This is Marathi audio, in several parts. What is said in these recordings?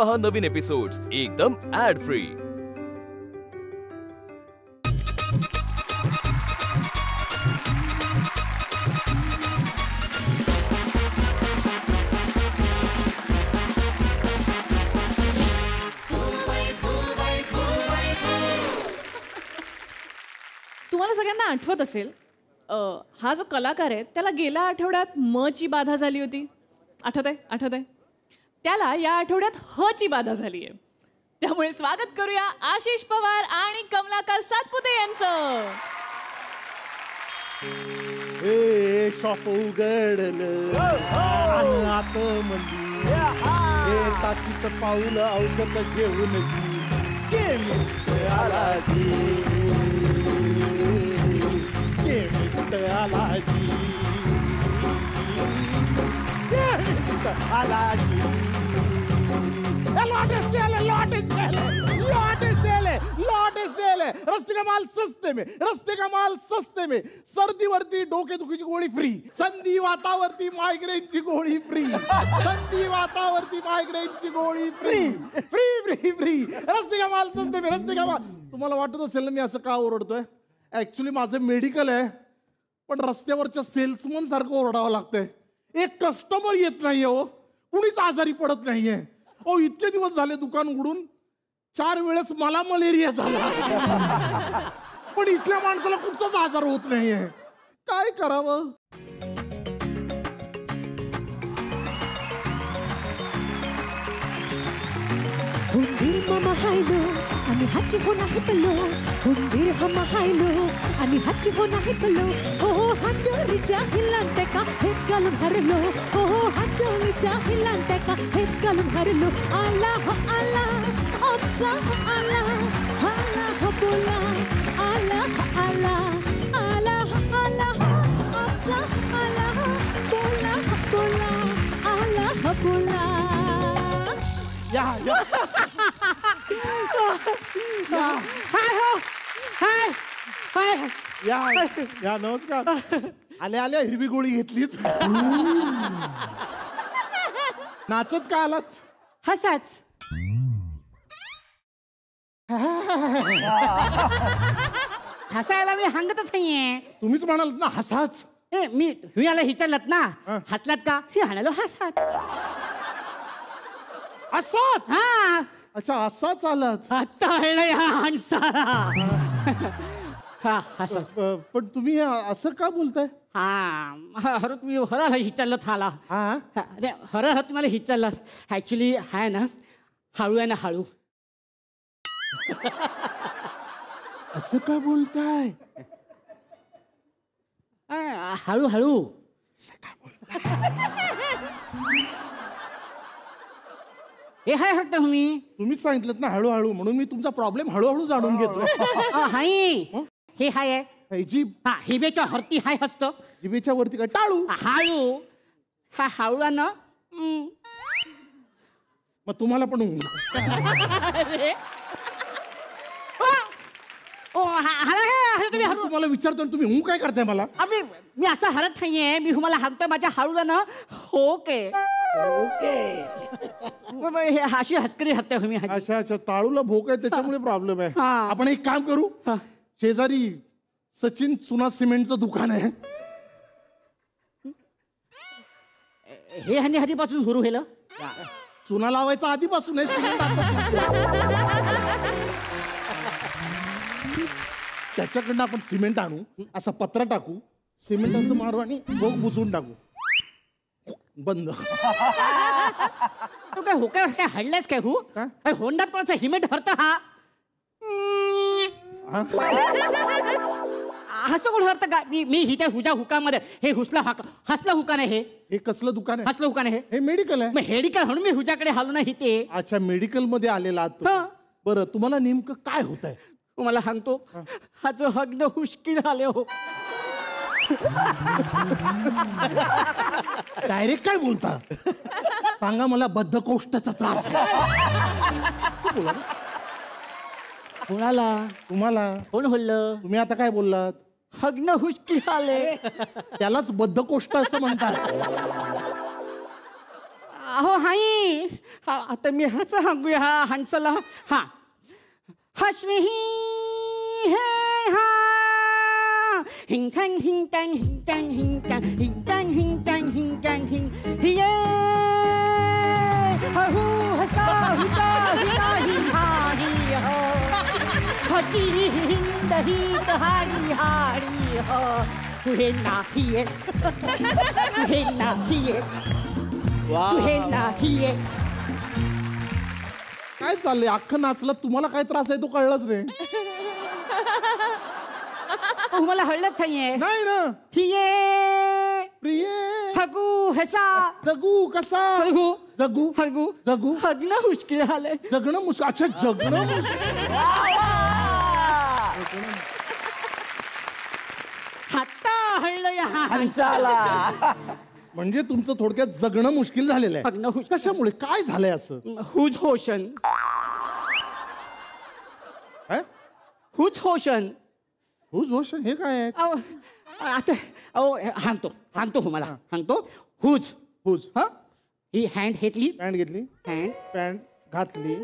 पहा नवीन एपिसोड्स एकदम ऍड फ्री. तुम्हाला सगळ्यांना आठवत असेल हा जो कलाकार आहे त्याला गेल्या आठवड्यात म ची बाधा झाली होती. आठवत आहे त्याला या आठवड्यात ह ची बाधा झाली आहे. त्यामुळे स्वागत करूया आशिष पवार आणि कमलाकर सातपुते यांचं. ए शॉप उघडलं आत मंदी टाकीत पाऊल औषध घेऊन रस्ते का माल सस्ते में सर्दीवरती डोकेदुखीची गोळी फ्री, संधी वातावरती मायग्रेनची गोळी फ्री, संधी वातावरती मायग्रेनची गोळी फ्री फ्री फ्री फ्री रस्ते का माल सस्ते में रस्ते का माल. तुम्हाला वाटत असेल ना मी असं का ओरडतोय? ऍक्च्युली माझं मेडिकल आहे पण रस्त्यावरच्या सेल्समन सारखं ओरडावं लागतंय. एक कस्टमर येत नाहीये हो, कुणीच आजारी पडत नाहीये. ओ इतके दिवस झाले दुकान उघडून 4 वेळेस मला मलेरिया झाला पण इथल्या माणसाला कुठचाच आजार होत नाहीये. काय करावं? हुंदीर मामा हायलो आणि हाची हो नाही पल्लो, हुंदीर हमा हायलो आणि हाची हो नाही पल्लो. ओहो हाचोरीच्या हिलांते का हेत घालून हरलो, ओहो हाचोरीच्या हिलांते का हेत घालून हरलो. आला हो आला आमचा हो आला, आला हो बोला, आला हो आला, आला हो आला आमचा हो आला, बोला हो बोला, आला हो बोला. या हाय हो हाय हाय या या नमस्कार. आल्या आल्या हिरवी गोळी घेतलीच. नाचत का आलात? हसाच हसायला मी सांगतच नाहीये. तुम्हीच म्हणालात ना हसाच. मी याला विचारलत ना हसलात का, हे हाणालो हसात. असाच? हा अच्छा असाच आलात. आता हा हसत. पण तुम्ही असं का बोलताय? हा हर तुम्ही हर विचारलं थाला. हा हर तुम्हाला विचारलं. ऍक्च्युली हाय ना हळू आहे ना हळू. असं का बोलताय? हळू हळू हे हाय हरत तुम्ही. तुम्हीच सांगितलं ना हळूहळू म्हणून मी तुमचा प्रॉब्लेम हळूहळू जाणून घेतो. हाय हे हाय आहे जीभ. हा हिबेच्या हरती हाय हसत. जिभेच्या वरती काय टाळू. हळू हा हळू ना. मग तुम्हाला पण तुम्हाला विचारतो तुम्ही काय करताय मला? मी असं हरत नाहीये. मी तुम्हाला हाणतोय माझ्या हळूला ना. ओके ओके अशी हसकरी हत्या तुम्ही. अच्छा अच्छा टाळूला भोक आहे त्याच्यामुळे प्रॉब्लेम आहे. आपण एक काम करू, शेजारी सचिन चुना सिमेंटचं दुकान आहे. हे ह्याने आधीपासून सुरू केलं. चुना लावायचा आधीपासून आहे. त्याच्याकडनं आपण सिमेंट आणू, असं पत्रा टाकू, सिमेंट असं मारू आणि भोग बुजवून टाकू. बंद. तू काय हो काय हडलायस काय हो? होंडात पण असं हिमेंट हरत हा असं कोण हरत का? मी हिच्या हुजा हुकामध्ये हे हसलं हुकान आहे. हे कसलं दुकान आहे? हसलं हुकान आहे. हे मेडिकल आहे. मेडिकल म्हणून मी हुजाकडे हालू नाही ते. अच्छा मेडिकल मध्ये आलेला. बरं तुम्हाला नेमकं काय होत आहे? तुम्हाला सांगतो हाच हग्न हुश्किल आले हो. डायरेक्ट काय बोलता? सांगा मला बद्धकोष्ठाचा त्रास कोणाला? तुम्हाला. कोण बोललं? तुम्ही आता काय बोललात? हग्न हुश्किल आले. त्यालाच बद्धकोष्ठ असं म्हणतात. अहो हाई आता मी हस सांगूया हा हंसला हा हसवी हे हा हिंग हिंग हिंग हिंग हिंग हिंग हिंग हिंग हिंग हू हसा हुता हिता हिंगा ही हो हची हिंद ही हारी हारी हो हे नाहीये हे नाहीये हे नाहीये काय चाललंय अख्खं नाचलं तुम्हाला काय त्रास आहे तो कळलाच नाही मला हळलंच नाहीये नाही ना हिये प्रिय हगू हसा जगू कसा हगू जगू हगू जगू हगणं मुश्किल झालंय जगणं मुश्किल अच्छा जगणं मुश्किल हाता हळलं या हंसाला म्हणजे तुमचं थोडक्यात जगणं मुश्किल झालेलं आहे हगणं हुश कशामुळे काय झालंय असं हुज होशन काय? हुज होशन हुज होश हे काय आहे अहो आता अहो हाणतो हो मला हाणतो हुज हुज हा ही हँड घेतली पॅन्ट घेतली हँड पॅन्ट घातली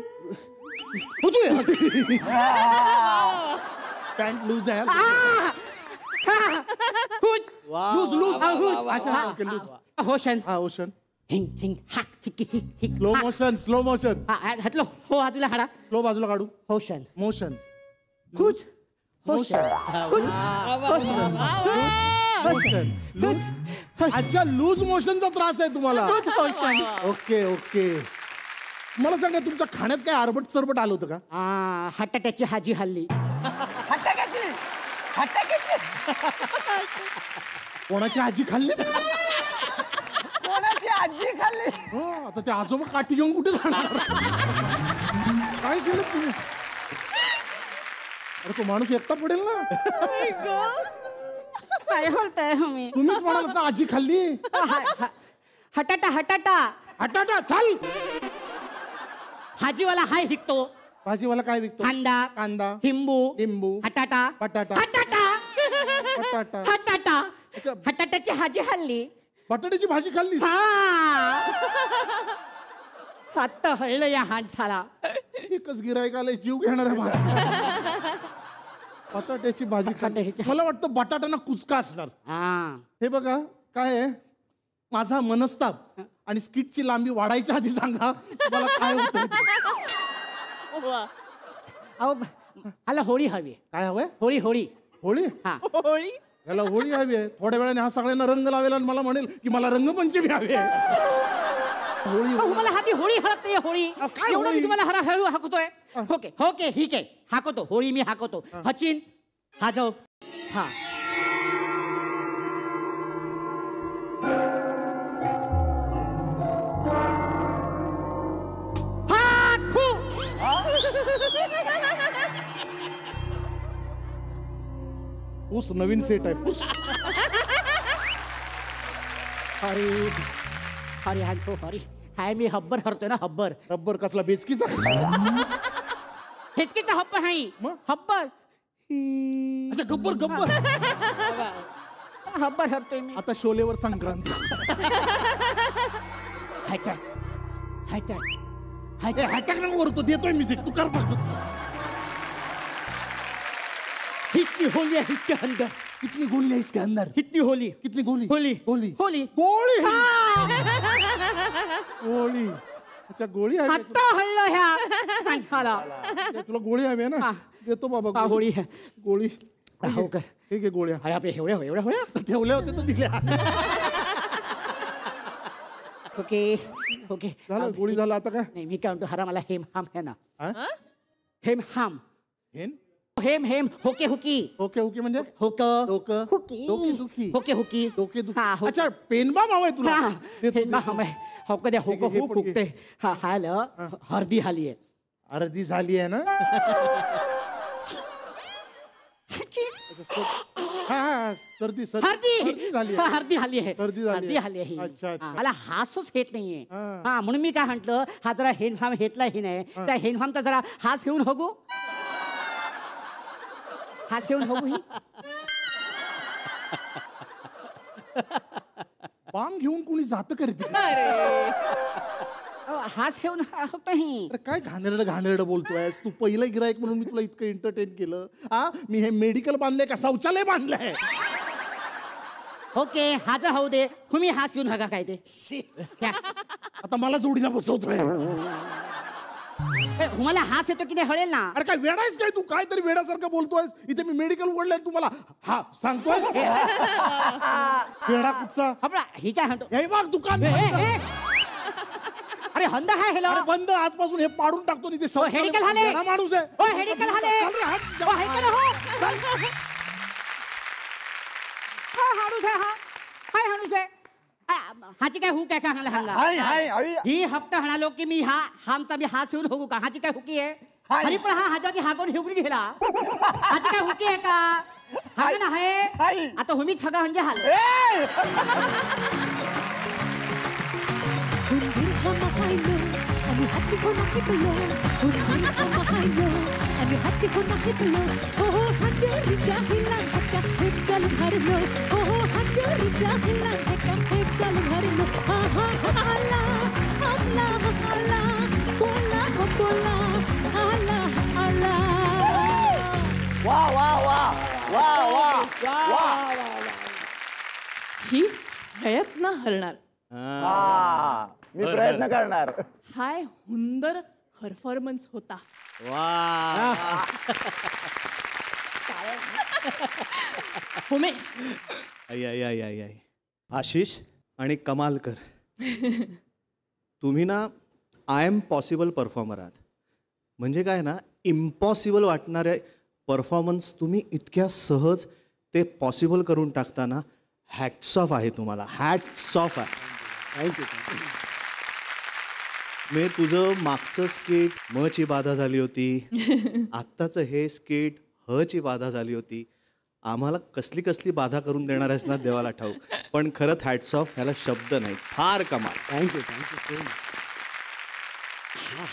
पॅन्ट लूज आहे हुज लूज लूज हुज अच्छा ओके लूज होशन हा ओशन हिंग हिंग हाक हिक हिक हिक स्लो मोशन हा घातलो हो हातला हाडा स्लो बाजूला काढू होशन मोशन हुज मोशन मोशन लूज अच्छा लूज मोशनचा त्रास आहे तुम्हाला होशन ओके ओके मला सांगा तुमच्या खाण्यात काय आरबट सरबट आलं होतं का हटाट्याची हाजी हल्ली हट्टाक्याची हट्टाक्याची कोणाची आजी खाल्ली कोणाची आजी खाल्ली हो आता ते आजोबा काठी घेऊन कुठे जाणार काय केलं तुम्ही अरे तो माणूस एकटा पडेल ना काय बोलताय मी तुम्हीच म्हणाल ना आजी खाल्ली हटाटा हटाटा हटाटा चाल हाजीवाला हाय शिकतो भाजीवाला काय विकतो कांदा कांदा लिंबू लिंबू हटाटा बटाटा हटाटा बटाटा हटाटा अच्छा. हटाट्याची हाजी हल्ली बटाट्याची भाजी खाल्ली आता हळलं या हांसाला एकच गिरायक आलंय जीव घेणार आहे माझा बटाट्याची भाजी खाल्ली बटाट्याची. मला वाटतं बटाट्याना कुचका असणार हे बघा काय आहे माझा मनस्ताप आणि स्किटची लांबी वाढायच्या आधी सांगा मला काय होतं वा. अहो मला होळी हवी काय हवंय होळी होळी होळी हा होळी याला होळी हवी आहे थोड्या वेळाने हा सगळ्यांना रंग लावेल आणि मला म्हणेल की मला रंगपंचमी हवी आहे होळी अहो, मला हाती होळी हळत नाही होळी काय एवढं होळी? मी तुम्हाला हरा हळू हाकतोय ओके ओके ठीक आहे हाकतो होळी मी हाकतो हचिन हाजव हा ऊस नवीन सेट आहे ऊस अरे अरे हांतो अरे हाय मी हब्बर हरतोय ना हब्बर रब्बर कसला बेचकीचा हेचकीचा हब्बर हाय मग? हब्बर अच्छा गब्बर गब्बर हब्बर हरतोय मी आता शोलेवर संक्रांत हॅटॅक हॅटॅक ए, हॅटॅक हॅटॅक नको करू तो देतोय म्युझिक तू कर फक्त हिचकी होली है इसके अंदर कितनी गोली है इसके अंदर कितनी होली कितनी गोली होली गोली होली गोळी गोळी अच्छा गोळी हवी आहे आता हल्लो ह्या माणसाला तुला. तुला गोळी हवी आहे ना हा. देतो बाबा हा, गोळी आहे. गोळी हो कर ठीक आहे गोळ्या अरे आपले एवढ्या एवढ्या होया ठेवल्या होत्या तर दिल्या ओके ओके झालं गोळी झालं आता काय नाही मी काय म्हणतो हरा मला हेम हाम है ना हा? हेम हाम हेन हेम हेम होके हुकी ओके ओके म्हणजे होक डोक हुकी डोकी दुखी होके हुकी डोके दुखी हा, अच्छा पेनबाम हवाय तुला हा देतो, हेम देतो. हाम आहे होक द्या होक हे हो पण घे. फुकते हा हाल हळदी हाली आहे अर्धी झाली आहे ना हा हा सर्दी हळदी झाली हा, आहे. हळदी हाली आहे सर्दी झाली हळदी आहे. हाली आहे अच्छा, अच्छा. हा, मला हासच येत नाहीये हा. हा म्हणून मी काय म्हंटल हा जरा हेनफाम हेतला ही नाही त्या हेनफामचा जरा हास येऊन हगू हास येऊन हगू ही बाम घेऊन कोणी जात करते अरे हाच घेऊन नाही. अरे काय घाणेरडं बोलतोय तू. पहिलं गिरायक म्हणून मी तुला इतकं एंटरटेन केलं. मी हे मेडिकल बांधलंय का शौचालय बांधलंय? ओके हाच होऊ दे. तुम्ही हाच घेऊन बघा काय ते. आता मला जोडीला बसवतोय. तुम्हाला हाच येतो की नाही हळेल ना. अरे काय वेडायस काय तू? काय तरी वेड्यासारखं बोलतोय. इथे मी मेडिकल उघडलंय तुम्हाला हा सांगतोय. वेडा कुठचा? ही काय म्हणतो हे बघ दुकान. अरे हंदा काय हेलो. अरे बंद आजपासून हे पाडून टाकतो. नाही ते हेडिकल हाले माणूस आहे. हेडिकल हाले हाणूस आहे. हाय हाणूस आहे. हाची काय हुक आहे का हंगा? ही हप्ता म्हणालो की मी आमचा मी हात शिवून होऊ का? हाची काय हुकी आहे? आणि पण हाच्यावरती हाकून हिवून गेला. हाची काय हुकी आहे का? हा ना आहे. आता तुम्ही छगा म्हणजे हाल. हुंदीर हम हायलो आणि हाची होना हिपलो. हुंदीर हम हायलो आणि हाची होना हिपलो. हो हो हजरीच्या हिला धक्का हेकल भरलो. हो हो हजरीच्या हिला धक्का हेकल भरलो. हा हा आला आला आला बोला हो बोला आला आला. वा वा वा वा वा वा. ही प्रयत्न हरणार. मी प्रयत्न करणार. हाय हुंदर परफॉर्मन्स होता. उमेश आशिष आणि कमालकर तुम्ही ना आय एम पॉसिबल परफॉर्मर आहात. म्हणजे काय ना इम्पॉसिबल वाटणारे परफॉर्मन्स तुम्ही इतक्या सहज ते पॉसिबल करून टाकताना हॅट्स ऑफ आहे तुम्हाला. हॅट्स ऑफ आहे. थँक्यू. मी तुझं मागचं स्किट म ची बाधा झाली होती. आत्ताचं हे स्किट ह ची बाधा झाली होती. आम्हाला कसली कसली बाधा करून देणार आहेस ना देवाला ठाऊक. पण खरंच हॅट्स ऑफ. ह्याला शब्द नाही. फार कमाल. Thank you thank you.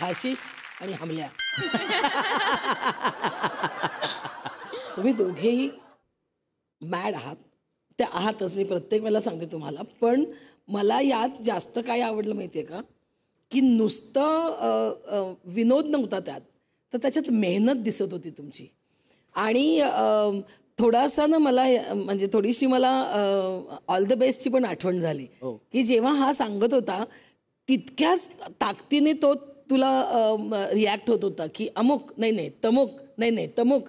आशिष आणि हमल्या तुम्ही दोघेही मॅड आहात. ते आहातच. मी प्रत्येक वेळेला सांगते तुम्हाला. पण मला यात जास्त काय आवडलं माहिती आहे का? की नुसतं विनोद नव्हता त्यात, तर त्याच्यात मेहनत दिसत होती तुमची. आणि थोडासा ना मला म्हणजे थोडीशी मला ऑल द बेस्टची पण आठवण झाली. की जेव्हा हा सांगत होता तितक्याच ताकदीने तो तुला रिॲक्ट होत होता की अमुक नाही नाही तमुक नाही नाही तमुक.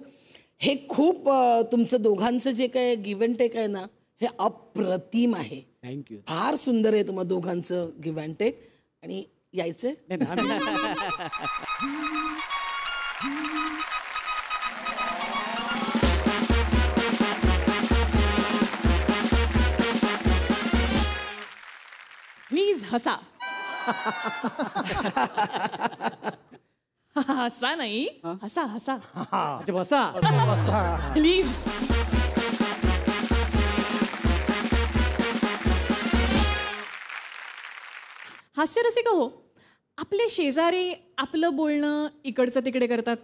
हे खूप तुमचं दोघांचं जे काय गिव्ह अँड टेक आहे ना हे अप्रतिम आहे. थँक्यू. फार सुंदर आहे तुम्हा दोघांचं गिव्ह अँड टेक. आणि यायचंय प्लीज हसा. हसा नाही हसा हसा. बसा प्लीज. हास्यरसिक हो. आपले शेजारी आपलं बोलणं इकडचं तिकडे करतात.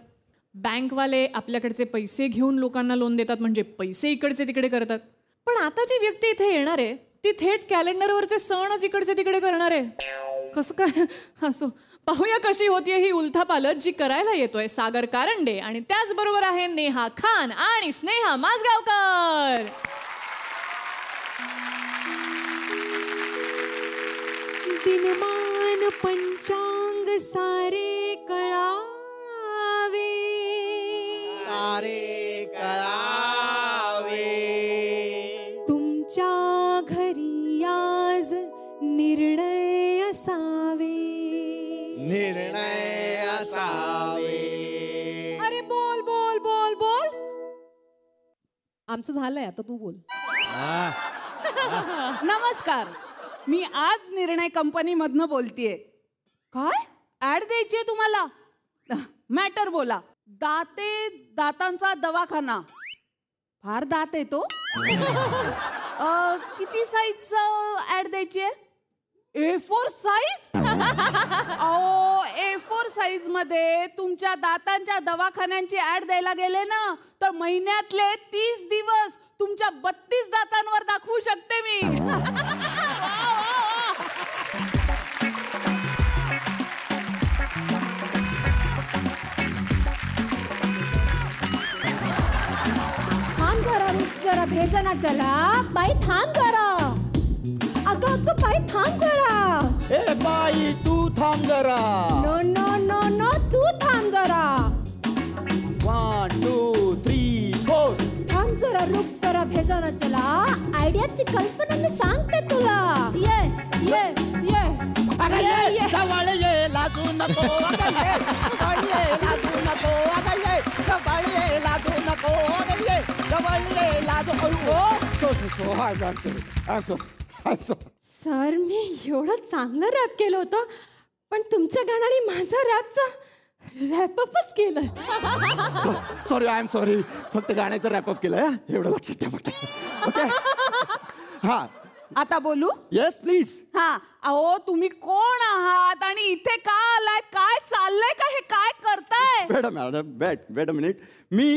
बँकवाले आपल्याकडचे पैसे घेऊन लोकांना लोन देतात म्हणजे पैसे इकडचे तिकडे करतात. पण आता जी व्यक्ती इथे येणार आहे ती थेट कॅलेंडरवरचे सणच इकडचे तिकडे करणार आहे. कसं काय असो. पाहूया कशी होतीये ही उलथापालथ जी करायला येतोय सागर कारंडे आणि त्याचबरोबर आहे नेहा खान आणि स्नेहा माजगावकर. दिनमान पंचांग सारे कळावे. सारे कळावे. तुमच्या घरी आज निर्णय असावे. निर्णय असावे. अरे बोल बोल बोल बोल. आमचं झालंय आता तू बोल. नमस्कार. मी आज निर्णय कंपनीमधनं बोलतेय. काय ऍड द्यायची आहे तुम्हाला? मॅटर बोला. दातांचा दवाखाना. फार दात आहे तो. किती साईजचं ऍड द्यायची आहे? A4 size? A4 साईज मध्ये तुमच्या दातांच्या दवाखान्यांची ऍड द्यायला गेले ना तर महिन्यातले 30 दिवस तुमच्या 32 दातांवर दाखवू शकते मी. जरा भेजना चला बाई थांब जरा अगं अगं बाई थांब जरा ए बाई तू थांब जरा नो नो नो नो तू थांब जरा 1 2 3 4 थांब जरा रुक जरा भेजना चला आयडियाची कल्पना मी सांगते तुला ये ये ये अगं ये जवळ ये लागू नको अगं ये जवळ ये लागू नको अगं ये जवळ ये लागू नको अगं ये जवळ ये लागू सो सर मी एवढं चांगलं रॅप केलं होतं पण तुमच्या गाण्याने माझं रॅपचं रॅपअपच केलं सॉरी आय एम सॉरी फक्त गाण्याचं रॅपअप केलं एवढं लक्षात ठेवा फक्त ओके हा आता बोलू येस प्लीज हा अहो तुम्ही कोण आहात आणि इथे का आलाय काय चाललंय का हे काय करताय wait madam wait a minute मी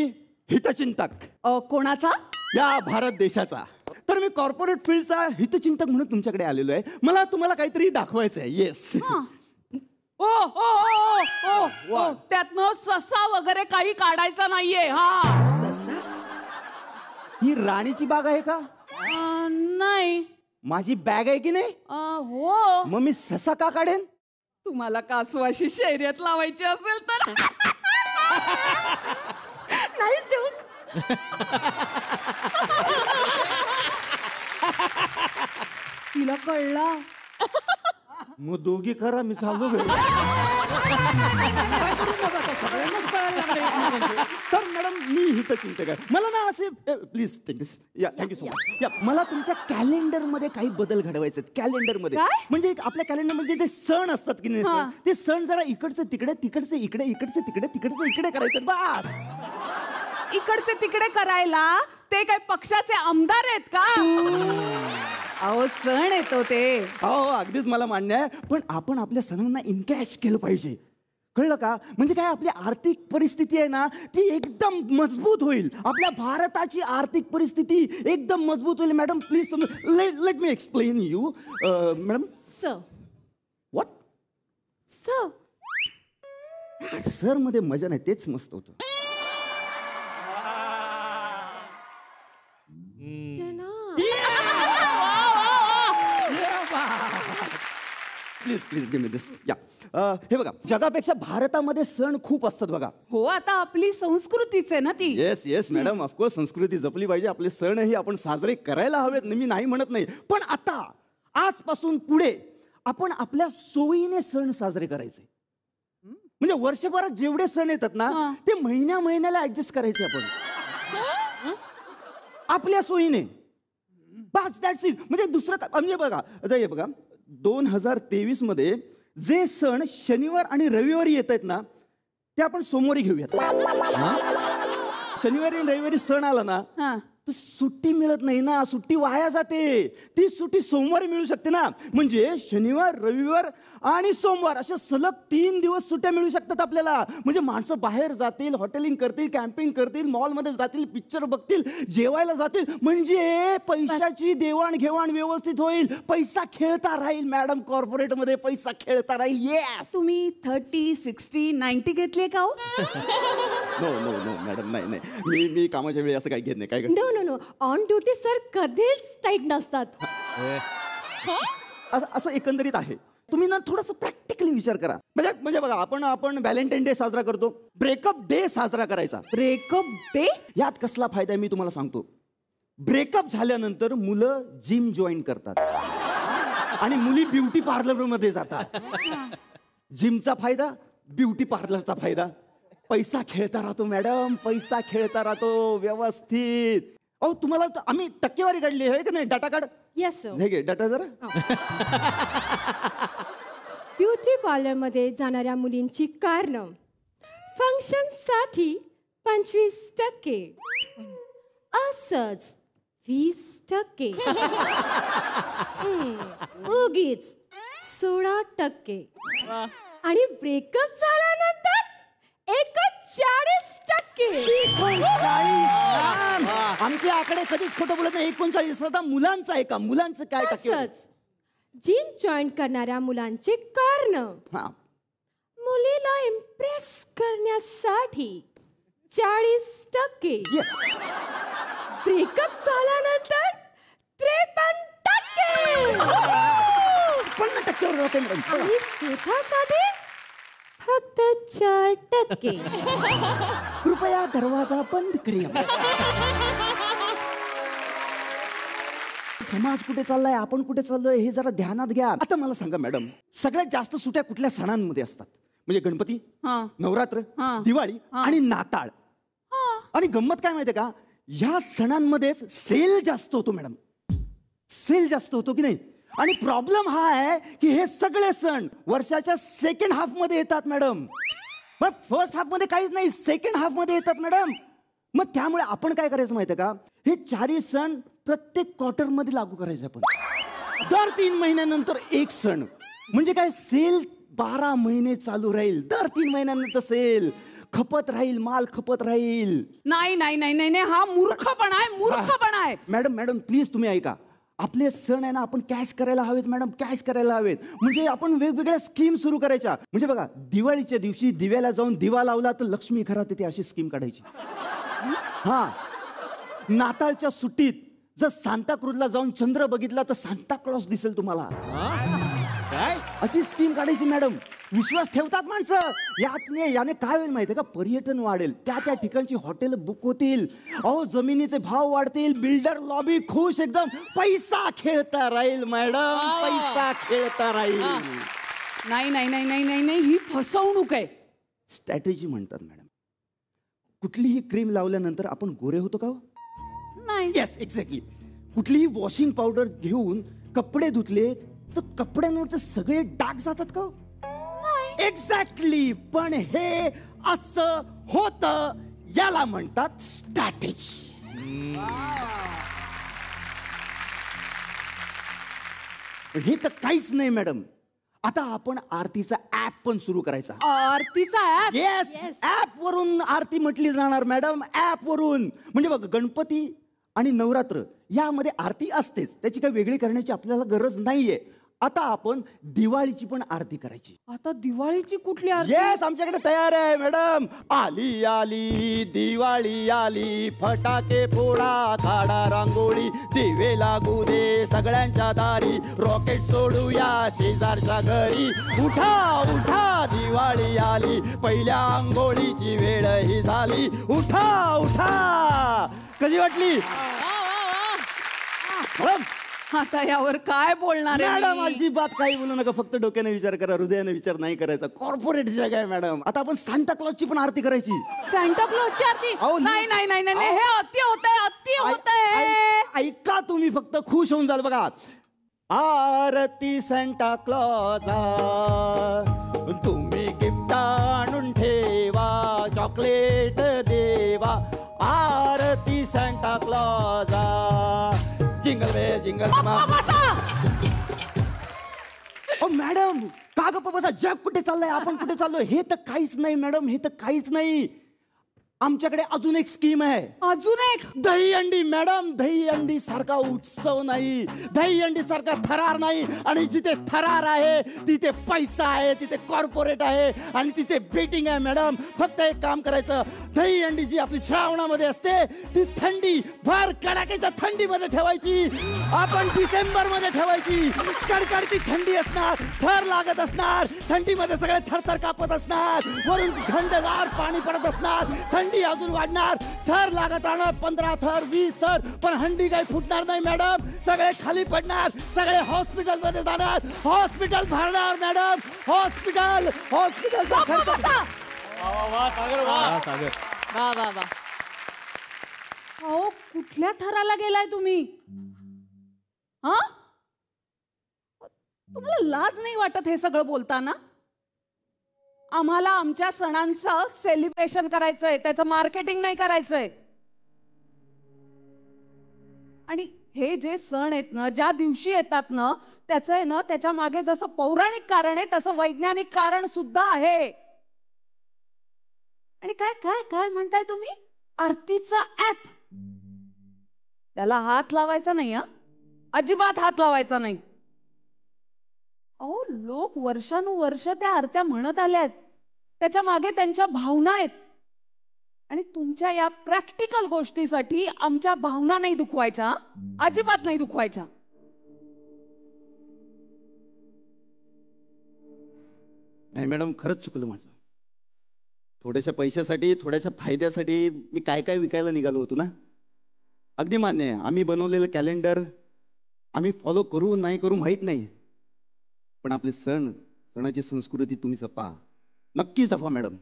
हितचिंतक कोणाचा या भारत देशाचा तर मी कॉर्पोरेट फील्डचा हितचिंतक म्हणून तुमच्याकडे आलेलो आहे मला तुम्हाला काहीतरी दाखवायचं आहे येस ओ ओ ओ ओ त्यातनं ससा वगैरे काही काढायचा नाहीये हा ससा ही राणीची बाग आहे का नाही माझी बॅग आहे की नाही हो मग मी ससा का काढेन तुम्हाला कासवाशी शर्यत लावायची असेल तर नाही जोक तिला कळला मग दोघी करा मी चालू घरी तर मॅडम मी हितचिंतक आहे मला ना असे प्लीज टेक दिस या थँक्यू सो मच या मला तुमच्या कॅलेंडर मध्ये काही बदल घडवायचे आहेत कॅलेंडर मध्ये म्हणजे आपल्या कॅलेंडर मध्ये जे सण असतात की नाही ते सण जरा इकडचे तिकडे तिकडचे इकडे इकडचे तिकडे तिकडचे इकडे करायचे बस इकडचे तिकडे करायला ते काय पक्षाचे आमदार आहेत का अहो सण येतो ते हो अगदीच मला मान्य आहे पण आपण आपल्या सणांना इनकॅश केलं पाहिजे कळलं का म्हणजे काय आपली आर्थिक परिस्थिती आहे ना ती एकदम मजबूत होईल आपल्या भारताची आर्थिक परिस्थिती एकदम मजबूत होईल madam please let me explain you madam sir what sir मध्ये मजा नाही तेच मस्त होतं प्लीज गिव मी दिस या हे बघा जगापेक्षा भारतामध्ये सण खूप असतात बघा हो आता आपली संस्कृतीच आहे ना ती येस मॅडम ऑफकोर्स संस्कृती जपली पाहिजे आपले सणही आपण साजरे करायला हवेत मी नाही म्हणत नाही पण आता आजपासून पुढे आपण आपल्या सोयीने सण साजरे करायचे म्हणजे वर्षभरात जेवढे सण येतात ना ते महिन्याला ऍडजस्ट करायचे आपण आपल्या सोयीने बस दॅट्स इट म्हणजे दुसरं म्हणजे बघा आता हे बघा 2023 मध्ये जे सण शनिवार आणि रविवारी येत आहेत ना ते आपण सोमवारी घेऊयात शनिवारी आणि रविवारी सण आला ना तर सुट्टी मिळत नाही ना सुट्टी वाया जाते ती सुट्टी सोमवारी मिळू शकते ना म्हणजे शनिवार रविवार आणि सोमवार अशा सलग 3 दिवस सुट्ट्या मिळू शकतात आपल्याला म्हणजे माणसं बाहेर जातील हॉटेलिंग करतील कॅम्पिंग करतील मॉलमध्ये जातील पिक्चर बघतील जेवायला जातील म्हणजे पैशाची देवाणघेवाण व्यवस्थित होईल पैसा खेळता राहील मॅडम कॉर्पोरेटमध्ये पैसा खेळता राहील येस तुम्ही 30, 60, 90 घेतली का हो नो मॅडम नाही मी कामाच्या वेळी असं काही घेत नाही काय नो ऑन ड्युटी सर कधीच टाईट नसतात असं एकंदरीत आहे तुम्ही ना थोडंसं प्रॅक्टिकली विचार करा म्हणजे बघा आपण व्हॅलेंटाईन डे साजरा करतो ब्रेकअप डे साजरा करायचा ब्रेकअप डे यात कसला फायदा आहे मी तुम्हाला सांगतो ब्रेकअप झाल्यानंतर मुलं जिम जॉईन करतात आणि मुली ब्युटी पार्लर मध्ये जातात जिमचा फायदा ब्युटी पार्लरचा फायदा पैसा खेळता राहतो मॅडम पैसा खेळता राहतो व्यवस्थित अहो तुम्हाला आम्ही टक्केवारी काढली आहे का नाही डाटा कार्ड येस सर हे घे डाटा जरा ब्युटी पार्लरमध्ये जाणाऱ्या मुलींची कारणं फंक्शनसाठी 25% असंच 20% उगीच 16% आणि ब्रेकअप झाल्यानंतर 39% आमचे आकडे कधीच खोटं बोलत नाही 39 आता मुलांचं आहे का मुलांचं काय टक्के असंच जिम जॉईन करणाऱ्या मुलांचे कारण मुलीला इम्प्रेस करण्यासाठी 40% ब्रेकअप झाल्यानंतर 53%. 50% जाते मॅडम. आणि सुखासाठी फक्त 4%. कृपया दरवाजा बंद करूया. समाज कुठे चाललाय, आपण कुठे चाललोय हे जरा ध्यानात घ्या. आता मला सांगा मॅडम, सगळ्यात जास्त सुट्ट्या कुठल्या सणांमध्ये असतात? म्हणजे गणपती, नवरात्र, दिवाळी आणि नाताळ. आणि गंमत काय माहितीये का, ह्या सणांमध्येच सेल जास्त होतो मॅडम. सेल जास्त होतो की नाही? आणि प्रॉब्लेम हा आहे की हे सगळे सण वर्षाच्या सेकंड हाफ मध्ये येतात मॅडम. मग फर्स्ट हाफ मध्ये काहीच नाही, सेकंड हाफ मध्ये येतात मॅडम. मग त्यामुळे आपण काय करायचं माहितीये का, हे 4 सण प्रत्येक क्वार्टर मध्ये लागू करायचे आपण. दर 3 महिन्यानंतर एक सण. म्हणजे काय, सेल 12 महिने चालू राहील. दर 3 महिन्यानंतर सेल खपत राहील, माल खपत राहील. नाही नाही नाही नाही नाही, हा मूर्खपणा आहे, मूर्खपणा आहे. मॅडम प्लीज तुम्ही ऐका. आपले सण आहे ना, आपण कॅश करायला हवेत मॅडम, कॅश करायला हवेत. म्हणजे आपण वेगवेगळ्या स्कीम सुरू करायच्या. म्हणजे बघा, दिवाळीच्या दिवशी दिव्याला जाऊन दिवा लावला तर लक्ष्मी घरात येते, अशी स्कीम काढायची. हा, नाताळच्या सुट्टीत जर सांताक्रूजला जाऊन चंद्र बघितला तर सांता क्लॉज दिसेल तुम्हाला. काय अशी स्कीम काढायची मॅडम. विश्वास ठेवतात माणसं. याने काय होईल माहितीये का, पर्यटन वाढेल, त्या ठिकाणची हॉटेल बुक होतील, अहो जमिनीचे भाव वाढतील, बिल्डर लॉबी खुश, एकदम पैसा खेळता राहील मॅडम, पैसा खेळता राहील. नाही नाही नाही नाही नाही नाही, ही फसवणूक आहे. स्ट्रॅटेजी म्हणतात मॅडम. कुठलीही क्रीम लावल्यानंतर आपण गोरे होतो का? नाही. Yes, exactly. कुठलीही वॉशिंग पावडर घेऊन कपडे धुतले तर कपड्यांवरचे सगळे डाग जातात का? एक्झॅक्टली. पण हे असं होतं, याला म्हणतात स्ट्रॅटेजी. हे तर काहीच नाही मॅडम. आता आपण आरतीचा ऍप पण सुरू करायचा. आरतीचा ऍप? येस, ऍप वरून आरती म्हटली जाणार मॅडम, ऍप वरून. म्हणजे बघ, गणपती आणि नवरात्र यामध्ये आरती असतेच, त्याची काही वेगळी करण्याची आपल्याला गरज नाहीये. आता आपण दिवाळीची पण आरती करायची. आता दिवाळीची कुठली आरती? येस, आमच्याकडे तयार आहे मॅडम. आली आली दिवाळी आली, फटाके फोडा, काढा रांगोळी, दिवे लागू दे सगळ्यांच्या दारी, रॉकेट सोडूया शेजारच्या घरी. उठा उठा दिवाळी आली, पहिल्या आंघोळीची वेळ ही झाली. उठा उठा. कशी वाटली मॅडम? आता यावर काय बोलणार आहे मॅडम? मी? अजिबात काही बोलू नका, फक्त डोक्याने विचार करा, हृदयाने विचार नाही करायचा. कॉर्पोरेट जग आहे मॅडम. आता आपण सांता क्लॉजची पण आरती करायची. सांता क्लॉजची आरती? अहो, नाही नाही नाही नाही, हे अति होतंय, अति होतंय. ऐका तुम्ही, फक्त खुश होऊन जाल. बघा, आरती सांता क्लॉजा, तुम्ही गिफ्ट आणून ठेवा, चॉकलेट देवा. आरती सांता क्लॉजा, जिंगल बेल जिंगल. मॅडम का गप्पा बसा? जग कुठे चाललंय, आपण कुठे चाललोय? हे तर काहीच नाही मॅडम, हे तर काहीच नाही. आमच्याकडे अजून एक स्कीम आहे. अजून एक? दही अंडी मॅडम. दही अंडी सारखा उत्सव नाही, दही अंडी सारखा थरार नाही. आणि जिथे थरार आहे तिथे पैसा आहे, तिथे कॉर्पोरेट आहे आणि तिथे बेटिंग आहे मॅडम. फक्त एक काम करायचं, दही अंडी जी आपली श्रावणामध्ये असते ती थंडी, भर कडाक्याच्या थंडीमध्ये ठेवायची. आपण डिसेंबर मध्ये ठेवायची. कडकडती थंडी असणार, थर लागत असणार, थंडीमध्ये सगळे थरथर कापत असणार, वरून थंडगार पाणी पडत असणार, थंडी अजून वाढणार, थर लागत राहणार, 15 थर 20 थर. पण हंडी काही फुटणार नाही मॅडम. सगळे खाली पडणार, सगळे हॉस्पिटल मध्ये जाणार, हॉस्पिटल भरणार मॅडम. हॉस्पिटलचा खर्च. सागर. वा वा वा. अहो, कुठल्या थराला गेलाय तुम्ही? हा, तुम्हाला लाज नाही वाटत हे सगळं बोलताना? आम्हाला आमच्या सणांचं सेलिब्रेशन करायचंय, त्याचं मार्केटिंग नाही करायचंय. आणि हे जे सण आहेत ना, ज्या दिवशी येतात ना, त्याचं आहे ना, त्याच्या मागे जसं पौराणिक कारण आहे तसं वैज्ञानिक कारण सुद्धा आहे. आणि काय काय काय म्हणताय तुम्ही? आरतीचा ऍप? त्याला हात लावायचा नाही. हा, अजिबात हात लावायचा नाही. अहो, लोक वर्षानुवर्ष त्या आरत्या म्हणत आल्यात, त्याच्या मागे त्यांच्या भावना आहेत. आणि तुमच्या या प्रॅक्टिकल गोष्टीसाठी आमच्या भावना नाही दुखवायच्या, अजिबात नाही दुखवायच्या. नाही मॅडम, खरंच चुकलं माझं. थोड्याशा पैशासाठी, थोड्याशा फायद्यासाठी मी काय काय विकायला निघालो होतो ना. अगदी मान्य आहे, आम्ही बनवलेलं कॅलेंडर आम्ही फॉलो करू नाही करू माहीत नाही, पण आपले सणाची संस्कृती तुम्ही जपा, नक्की जपा मॅडम.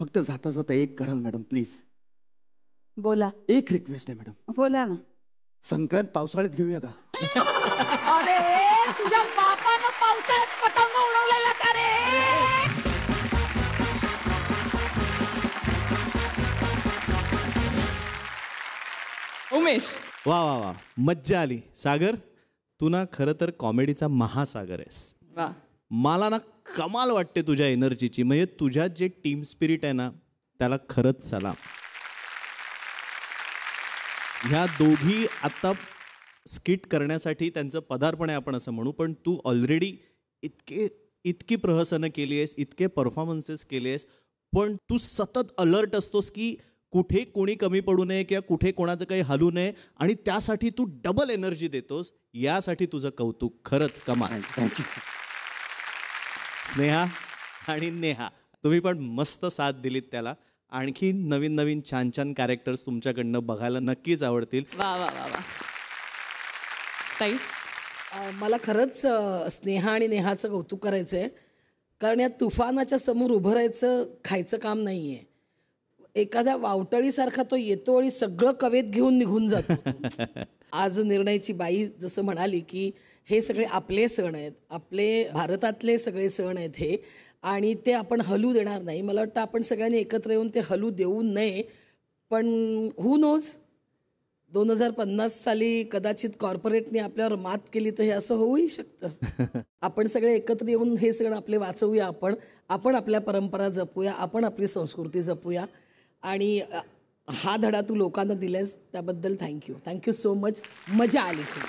फक्त जाता जाता एक कराल मॅडम प्लीज. बोला. एक रिक्वेस्ट आहे मॅडम. बोला ना. संक्रांत पावसाळ्यात घेऊया का? अरे तुझ्या बापानं पावसाळ्यात पतंग उडवलेला का रे? उमेश. वा वा वा, मज्जा आली. सागर, तू ना खरं तर कॉमेडीचा महासागर आहेस. वा. मला ना कमाल वाटते तुझ्या एनर्जीची. म्हणजे तुझ्यात जे टीम स्पिरिट आहे ना, त्याला खरंच सलाम. ह्या दोघी आत्ता स्किट करण्यासाठी त्यांचं पदार्पण आहे आपण असं म्हणू, पण तू ऑलरेडी इतकी प्रहसनं केली आहेस, इतके परफॉर्मन्सेस केले आहेस, पण तू सतत अलर्ट असतोस की कुठे कोणी कमी पडू नये किंवा कुठे कोणाचं काही हलू नये, आणि त्यासाठी तू डबल एनर्जी देतोस. यासाठी तुझं कौतुक, खरंच कमाल. थँक्यू. स्नेहा आणि नेहा, तुम्ही पण मस्त साथ दिलीत त्याला. आणखी नवीन नवीन छान छान कॅरेक्टर्स तुमच्याकडनं बघायला नक्कीच आवडतील. वा वा वा वा. ताई. मला खरंच स्नेहा आणि नेहाचं कौतुक करायचं आहे, कारण या तुफानाच्या समोर उभं राहायचं खायचं काम नाही आहे. एखाद्या वावटळीसारखा तो येतो आणि सगळं कवेत घेऊन निघून जातो. आज निर्णयाची बाई जसं म्हणाली की हे सगळे आपले सण आहेत, आपले भारतातले सगळे सण आहेत हे, आणि ते आपण हलू देणार नाही. मला वाटतं आपण सगळ्यांनी एकत्र येऊन ते हलू देऊ नये. पण हू नोज, 2050 साली कदाचित कॉर्पोरेटने आपल्यावर मात केली तर हे असं होऊही शकतं. आपण सगळे एकत्र येऊन हे सगळं आपले वाचवूया. आपण आपल्या परंपरा जपूया, आपण आपली संस्कृती जपूया. आणि हा धडा तू लोकांना दिलास त्याबद्दल थँक्यू सो मच. मजा आली खूप.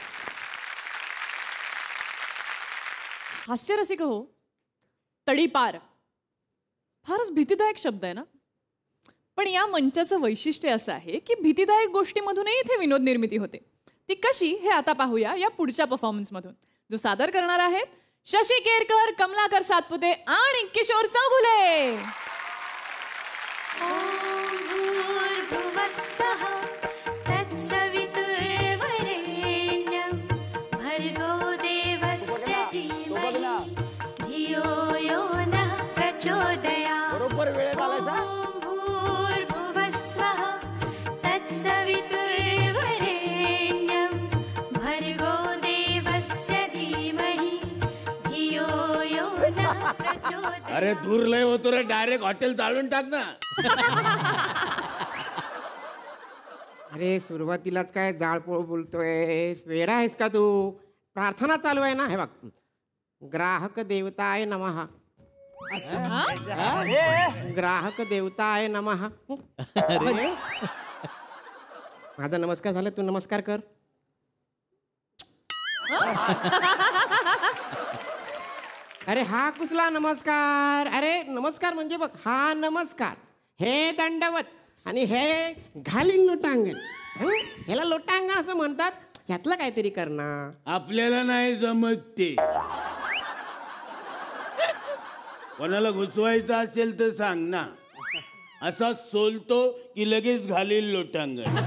हास्यरसिक हो, तडीपार फारच भीतीदायक शब्द आहे ना. पण या मंचाचं वैशिष्ट्य असं आहे की भीतीदायक गोष्टीमधूनही इथे विनोद निर्मिती होते. ती कशी हे आता पाहूया या पुढच्या परफॉर्मन्समधून, जो सादर करणार आहेत शशी केरकर, कमलाकर सातपुते आणि किशोर चौगुले. बरोबर वेळेत आलायसा. अरे दूर लय होतो रे, डायरेक्ट हॉटेल चालून टाक ना. अरे सुरुवातीलाच काय जाळपोळ बोलतोय, वेडा आहेस का तू? प्रार्थना चालू आहे ना. हे बघ, ग्राहक देवताय नमः. ग्राहक देवताय नमः. माझा नमस्कार झाला, तू नमस्कार कर. अरे हा कुठला नमस्कार? अरे नमस्कार म्हणजे बघ, हा नमस्कार, हे दंडवत आणि हे घालीन लोटांगण. ह्याला लोटांगण असं म्हणतात. ह्यातलं काहीतरी करणार. आपल्याला नाही जमत ते. कोणाला घुसवायचं असेल तर सांग ना. असा सोलतो की लगेच घालील लोटांगण.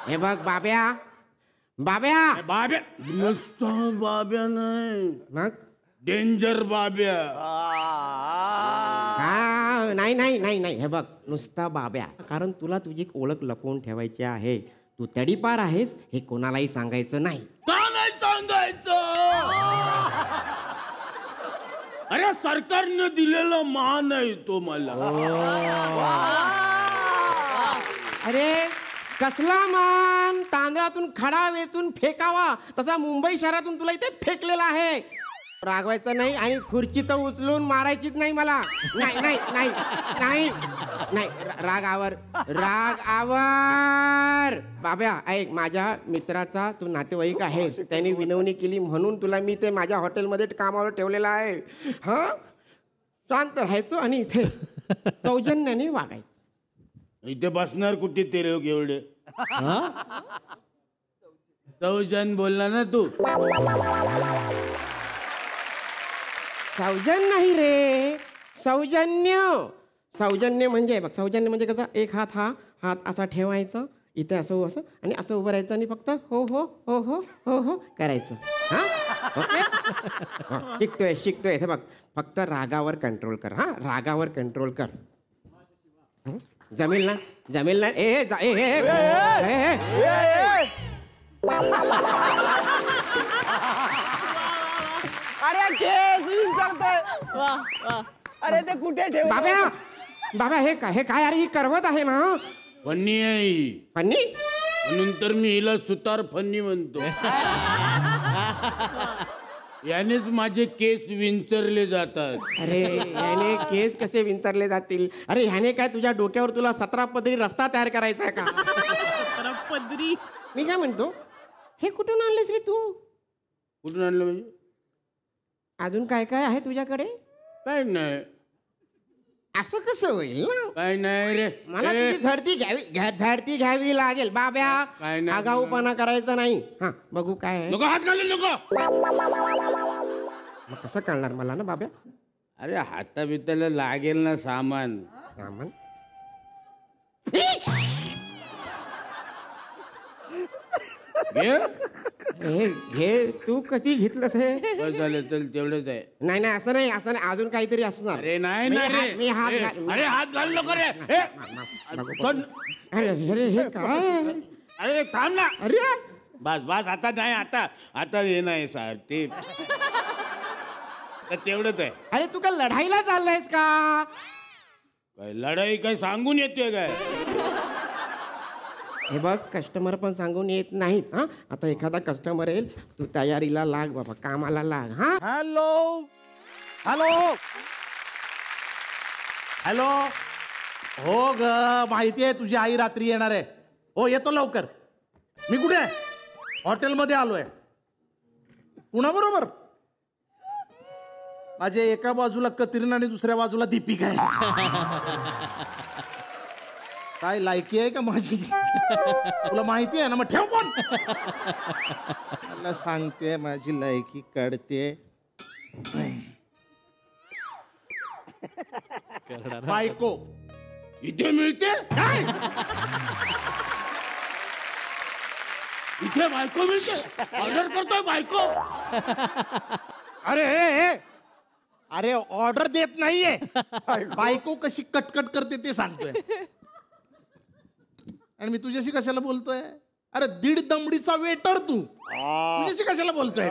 हे बघ बाब्या, बाब्या बाब्या नुसतं बाब्या नाही, मग डेंजर बाब्या. नाही नाही नाही नाही, हे बघ नुसता बाब्या, कारण तुला तुझी ओळख लपवून ठेवायची आहे. तू तडीपार आहेस हे कोणालाही सांगायचं नाही. का नाही सांगायचं? अरे सरकारने दिलेला मान आहे तो मला. अरे कसला मान? तांदळातून खडा वेचून फेकावा तसा मुंबई शहरातून तुला इथे फेकलेला आहे. रागवायचं नाही आणि खुर्ची तर उचलून मारायचीच नाही मला. नाही नाही नाही नाही नाही, राग आवर, राग आवर. बाब्या ऐक, माझ्या मित्राचा तू नातेवाईक आहेस, त्यांनी विनवणी केली म्हणून तुला मी ते माझ्या हॉटेलमध्ये कामावर ठेवलेलं आहे. हा, शांत राहायचं आणि इथे सौजन्याने वागायचं. इथे बसणार कुठे ते लोक एवढे? सौजन बोलला ना तू. सौजन्य नाही रे, सौजन्य. सौजन्य म्हणजे बघ, सौजन्य म्हणजे कसं, एक हात असा ठेवायचं इथे, असं असं, आणि असं उभं राहायचं आणि फक्त हो हो हो हो हो हो करायचं. हा ओके. शिकतोय हे बघ. फक्त रागावर कंट्रोल कर. हा रागावर कंट्रोल कर. जमेल ना? ए अरे केस विचारतोय. अरे ते कुठे ठेव? बाबा हे काय अरे, ही करवत आहे ना? फन्नी आहे ही. फन्नी? म्हणून तर मी हिला सुतार फन्नी म्हणतो. यानेच माझे केस विंचरले जातात. अरे याने केस कसे विंचरले जातील? अरे ह्याने काय तुझ्या डोक्यावर तुला 17 पदरी रस्ता तयार करायचा आहे का? 17 पदरी. मी काय म्हणतो, हे कुठून आणलेस रे तू? कुठून आणलं म्हणजे? अजून काय काय आहे तुझ्याकडे? काय नाही. असं कसं होईल ना? काय नाही रे, मला तुझी धडती घ्यावी लागेल बाब्या. आगाऊपणा करायचा नाही. हा बघू काय आहे. नको हात घालू नको. मग कसं कळणार मला ना बाब्या? अरे हाता बिताला लागेल ना सामान. हे तू कधी घेतलंस हे? झालं चल तेवढंच आहे. नाही असं नाही अजून काहीतरी असणार. अरे नाही मी हात अरे हात घालू नको रे. अरे हे काय? अरे थांब ना. अरे बस आता नाही. आता हे नाही सर ते तेवढंच आहे. अरे तू काय लढाईला चाललायस का? काय लढाई काय सांगून येते काय? हे बघ, कस्टमर पण सांगून येत नाहीत. हा आता एखादा कस्टमर येईल, तू तयारीला लाग बाबा, कामाला लाग. हा हॅलो हॅलो हॅलो. हो ग, माहिती आहे तुझी आई रात्री येणार आहे. हो येतो लवकर. मी कुठे आहे? हॉटेलमध्ये आलोय. कुणाबरोबर? माझे एका बाजूला कतरीन आणि दुसऱ्या बाजूला दीपिका आहे. काय लायकी आहे का माझी? तुला माहिती आहे ना, मग ठेव पण. मला सांगते माझी लायकी काढते. बायको इथे मिळते. इथे बायको मिळते. ऑर्डर करतोय बायको. अरे ऑर्डर देत नाहीये. बायको कशी कटकट करते ते सांगतोय. आणि मी तुझ्याशी कशाला बोलतोय? अरे 1.5 दमडीचा वेटर तू. तुझ्याशी कशाला बोलतोय?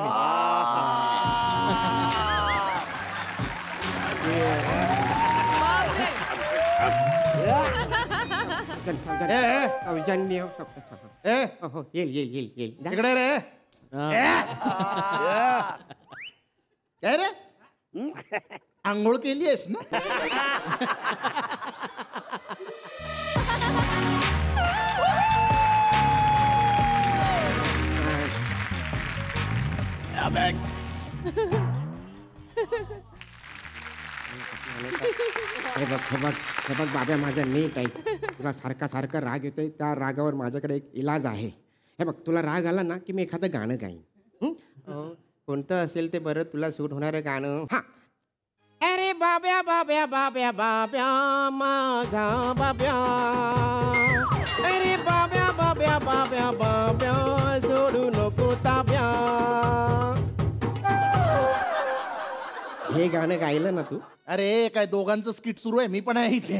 येईल इकडे रे. काय रे, आंघोळ केली आहेस ना? हे बघ बाब्या, माझा नीट आहे. तुला सारखा राग येतोय. त्या रागावर माझ्याकडे एक इलाज आहे. हे बघ, तुला राग आला ना की मी एखादं गाणं गाईन. कोणतं असेल ते बरं तुला सूट होणारं गाणं. हा. अरे बाब्या बाब्या बाब्या बाब्या माझा बाब्या. अरे बाब्या बाब्या बाब्या बाब्या सोडू नको ताब्या. हे गाणं गायलं ना तू? अरे काय दोघांचं स्किट सुरू आहे. मी पण आहे इथे.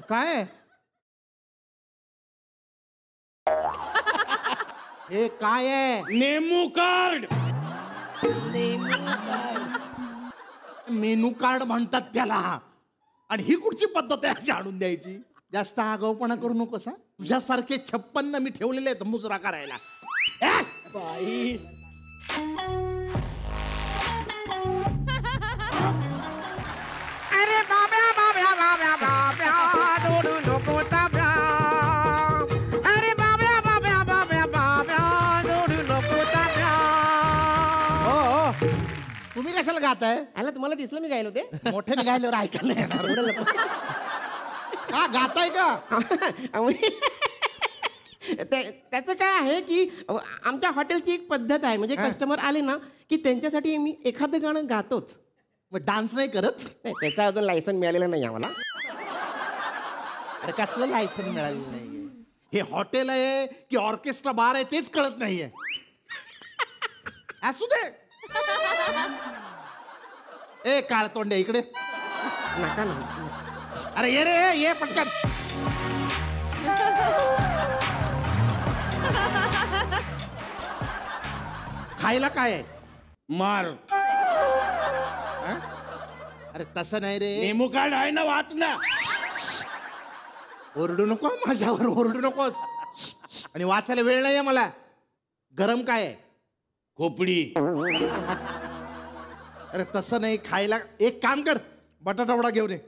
काय हे काय आहे? नेमू कार्ड. मेनू कार्ड म्हणतात त्याला. आणि ही कुठची पद्धत आहे जाणून द्यायची? जास्त आगाऊपणा करू नकोस. तुझ्यासारखे 56 मी ठेवलेले आहेत मुजरा करायला. बाई अरे बाब्या बाब्या बाब्या बाब्या सोडू नको ताब्या. अरे बाब्या बाब्या बाब्या बाब्या सोडू नको गाताय आला तुम्हाला दिसलं मी गायलो ते मोठे निघाल्यावर ऐकायला येणार का गाताय का त्याचं काय आहे की आमच्या हॉटेलची एक पद्धत आहे म्हणजे कस्टमर आले ना की त्यांच्यासाठी मी एखादं गाणं गातोच. मग डान्स नाही करत? नाही, त्याचं अजून लायसन मिळालेलं नाही आम्हाला. अरे कसलं लायसन मिळालेलं नाहीये? हे हॉटेल आहे की ऑर्केस्ट्रा बार आहे तेच कळत नाहीये. असू दे. ए काळ तोंडे इकडे नका ना. अरे ये रे ये पटकन. खायला काय आहे? मार. अरे तसं नाही रे. मेमू कार्ड आहे ना, वाच ना. ओरडू नको माझ्यावर, ओरडू नकोस. आणि वाचायला वेळ नाहीये मला. गरम काय आहे? खोपडी. अरे तसं नाही, खायला एक काम कर, बटाटा वडा घेऊन ये.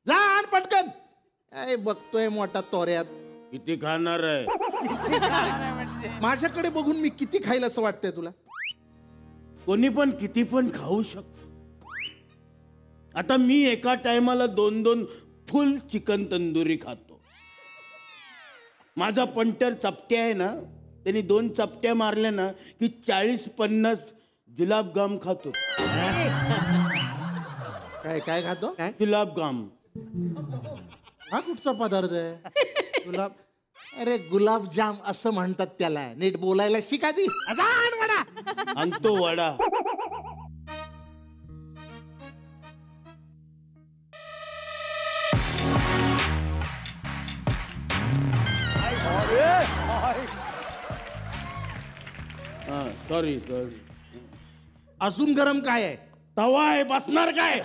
जा आण पटकन. अरे बघतोय मोठा तोऱ्यात. किती खाणार आहे? माझ्याकडे बघून मी किती खाईल असं वाटतंय तुला? कोणी पण किती पण खाऊ शकतो. आता मी एका टायमाला 2-2 फुल चिकन तंदुरी खातो. माझा पंटर चपट्या आहे ना, त्यांनी 2 चपट्या मारल्या ना की 40-50 गुलाबजाम खातो. काय काय खातो? गुलाबजाम. हा कुठचा पदार्थ आहे? गुलाब. अरे गुलाबजाम असं म्हणतात त्याला. नीट बोलायला शिका ती. आण वडा. आणतो वडा. Sorry sorry. अजून गरम काय आहे? तवा आहे, बसणार काय?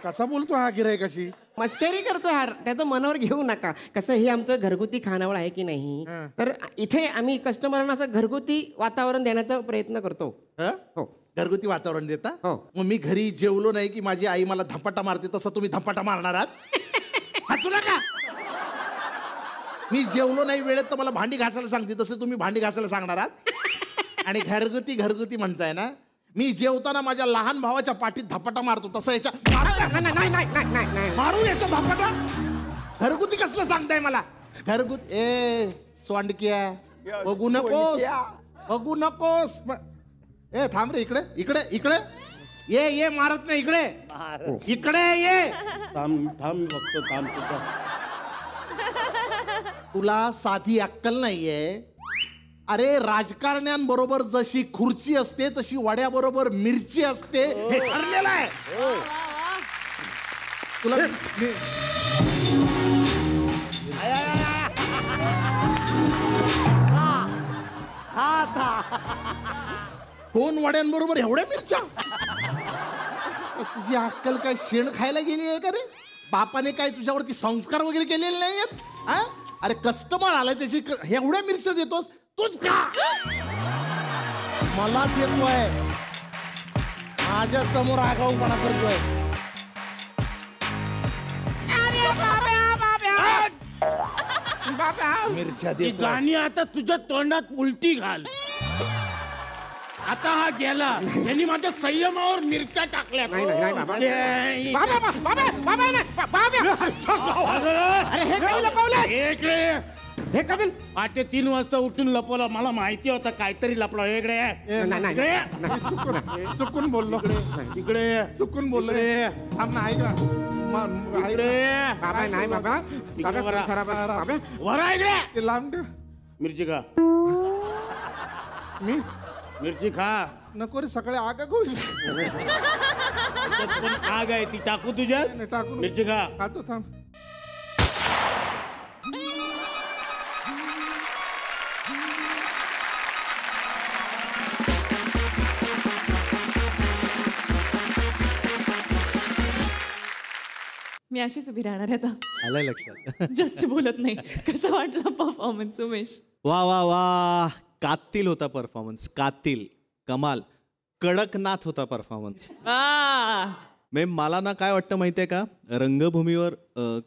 कसा बोलतो हा गिऱ्हाईकाशी? मस्करी करतो यार, त्याचं मनावर घेऊ नका. कसं हे आमचं घरगुती खानावळ आहे की नाही, तर इथे आम्ही कस्टमरांना असं घरगुती वातावरण देण्याचा प्रयत्न करतो. हो, घरगुती वातावरण देता? हो. मग मी घरी जेवलो नाही की माझी आई मला धपाटा मारते, तसं तुम्ही धपाटा मारणार आहात? हसू नका. मी जेवलो नाही वेळेत तर मला भांडी घासायला सांगते, तसं तुम्ही भांडी घासायला सांगणार आहात? आणि घरगुती घरगुती म्हणताय ना, मी जेवताना माझ्या लहान भावाच्या पाठीत धपाटा मारतो, तसं याच्या मारू याचा धपाटा? घरगुती कसलं सांगताय मला? घरगुती. ए सोंडक्या, बघू नकोस, बघू नकोस. ए थांब रे, इकडे इकडे इकडे ये. ये मारत नाही, इकडे इकडे ये. थांब थांब बघतो, थांब. तुला साधी अक्कल नाहीये. अरे राजकारण्यांबरोबर जशी खुर्ची असते तशी वड्याबरोबर मिरची असते, हे ठरलेलं आहे. तुला दोन वड्यांबरोबर एवढ्या मिरच्या? तुझी अक्कल काय शेण खायला गेली आहे का रे? बापाने काय तुझ्यावरती संस्कार वगैरे केलेले नाहीयेत? अरे कस्टमर आलाय त्याची एवढ्या मिरच्या देतोस तूच का? मला देतोय, माझ्या समोर आगाऊपणा करतोय. मिरच्या ती देतोय. गाणी आता तुझ्या तोंडात उलटी घाल. आता हा गेला, त्यांनी माझ्या संयमावर मिरच्या टाकल्या. हे कधी पहाटे 3 वाजता उठून लपवला. मला माहिती होतं काहीतरी लपला. इकडे चुकून बोललो, इकडे चुकून बोललो रे. थांब ना, ऐक ना. इकडे बाबा नाही बाबा, बाबा खराब बाबा. वरा इकडे. ते लांब ठेव. मिरची खा. मी मिरची खा. नको रे, सकाळी आग घुस. पण आग आहे ती टाकू तुझ्या. टाकू. मिरची खा. खातो, थांब. मी अशीच उभी राहणार आहे आता. आलंय लक्षात. जस्ट बोलत नाही. कसं वाटलं परफॉर्मन्स उमेश? वा वा वा, कातील होता परफॉर्मन्स, कातील, कमाल, कडकनाथ होता परफॉर्मन्स. मला ना काय वाटतं माहिती आहे का, रंगभूमीवर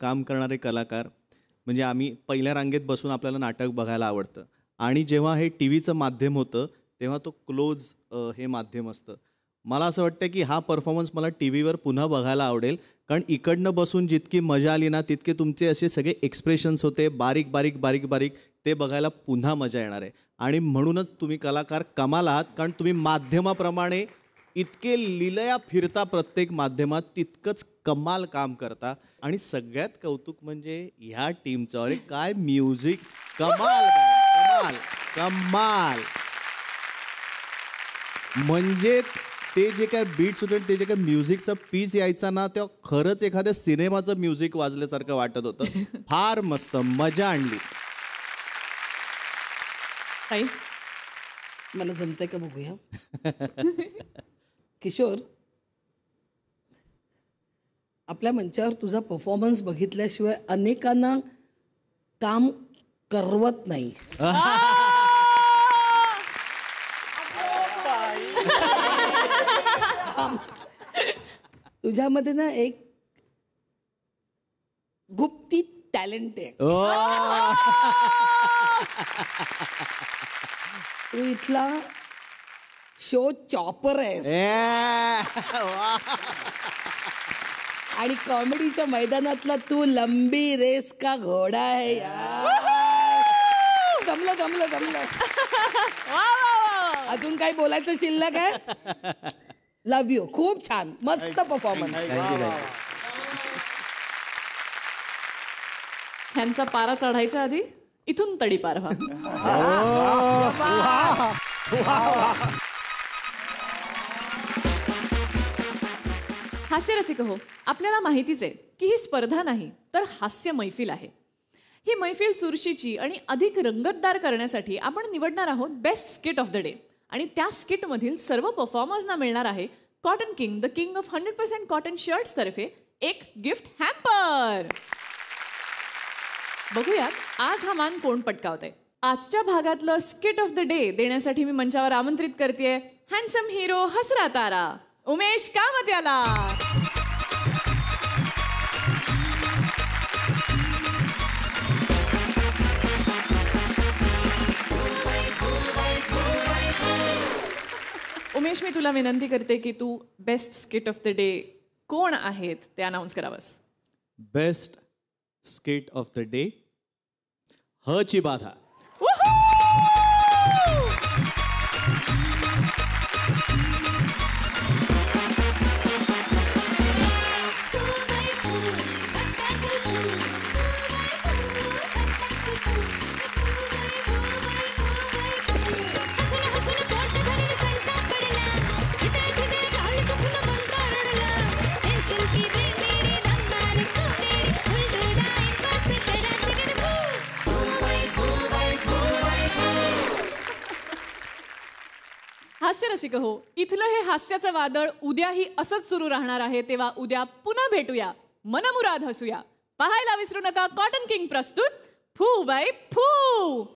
काम करणारे कलाकार म्हणजे आम्ही पहिल्या रांगेत बसून आपल्याला नाटक बघायला आवडतं, आणि जेव्हा हे टी व्हीचं माध्यम होतं तेव्हा तो क्लोज हे माध्यम असतं. मला असं वाटतं की हा परफॉर्मन्स मला टी व्हीवर पुन्हा बघायला आवडेल, कारण इकडनं बसून जितकी मजा आली ना तितके तुमचे असे सगळे एक्सप्रेशन्स होते, बारीक बारीक बारीक बारीक, ते बघायला पुन्हा मजा येणार आहे. आणि म्हणूनच तुम्ही कलाकार कमाल आहात, कारण तुम्ही माध्यमाप्रमाणे इतके लिलया फिरता प्रत्येक माध्यमात, तितकंच कमाल काम करता. आणि सगळ्यात कौतुक म्हणजे ह्या टीमचं, अरे काय म्युझिक, कमाल कमाल कमाल. म्हणजे ते जे काय बीट्स होते, ते जे काय म्युझिकचा पीस यायचा ना, तेव्हा खरंच एखाद्या सिनेमाचं म्युझिक वाजल्यासारखं वाटत होतं. फार मस्त, मजा आणली. मला जमतंय का बघूया. किशोर, आपल्या मंचावर तुझा परफॉर्मन्स बघितल्याशिवाय अनेकांना काम करवत नाही. तुझ्यामध्ये ना एक गुप्ती टॅलेंट आहे. तू इथला शो चॉपर आहेस आणि कॉमेडीच्या मैदानातला तू लंबी रेस का घोडा आहे यार. जमलं जमलं जमलं. अजून काही बोलायचं शिल्लक आहे? Love you. खूप छान, मस्त परफॉर्मन्स. ह्यांचा पारा चढायच्या आधी इथून तडीपार व्हा. हास्यरसिक हो, आपल्याला माहितीच आहे की ही स्पर्धा नाही तर हास्य मैफिल आहे. ही मैफिल चुरशीची आणि अधिक रंगतदार करण्यासाठी आपण निवडणार आहोत best skit of the day. आणि त्या स्किटमधील सर्व परफॉर्मर्सना मिळणार आहे cotton king, the king of 100% cotton shirts तर्फे एक गिफ्ट हॅम्पर. बघूयात आज हा मान कोण पटकावतंय. आजच्या भागातलं स्किट ऑफ द डे देण्यासाठी मी मंचावर आमंत्रित करतेय हँडसम हिरो, हसरा तारा, उमेश कामत याला. उमेश, मी तुला विनंती करते की तू best skit of the day कोण आहेत ते अनाऊन्स करावंस. Best skit of the day, ह ची बाधा. हास्यरसिक हो, इथलं हे हास्याचं वादळ उद्याही असंच सुरू राहणार आहे. तेव्हा उद्या पुन्हा भेटूया, मनमुराद हसूया. पाहायला विसरू नका कॉटन किंग प्रस्तुत फू बाय फू.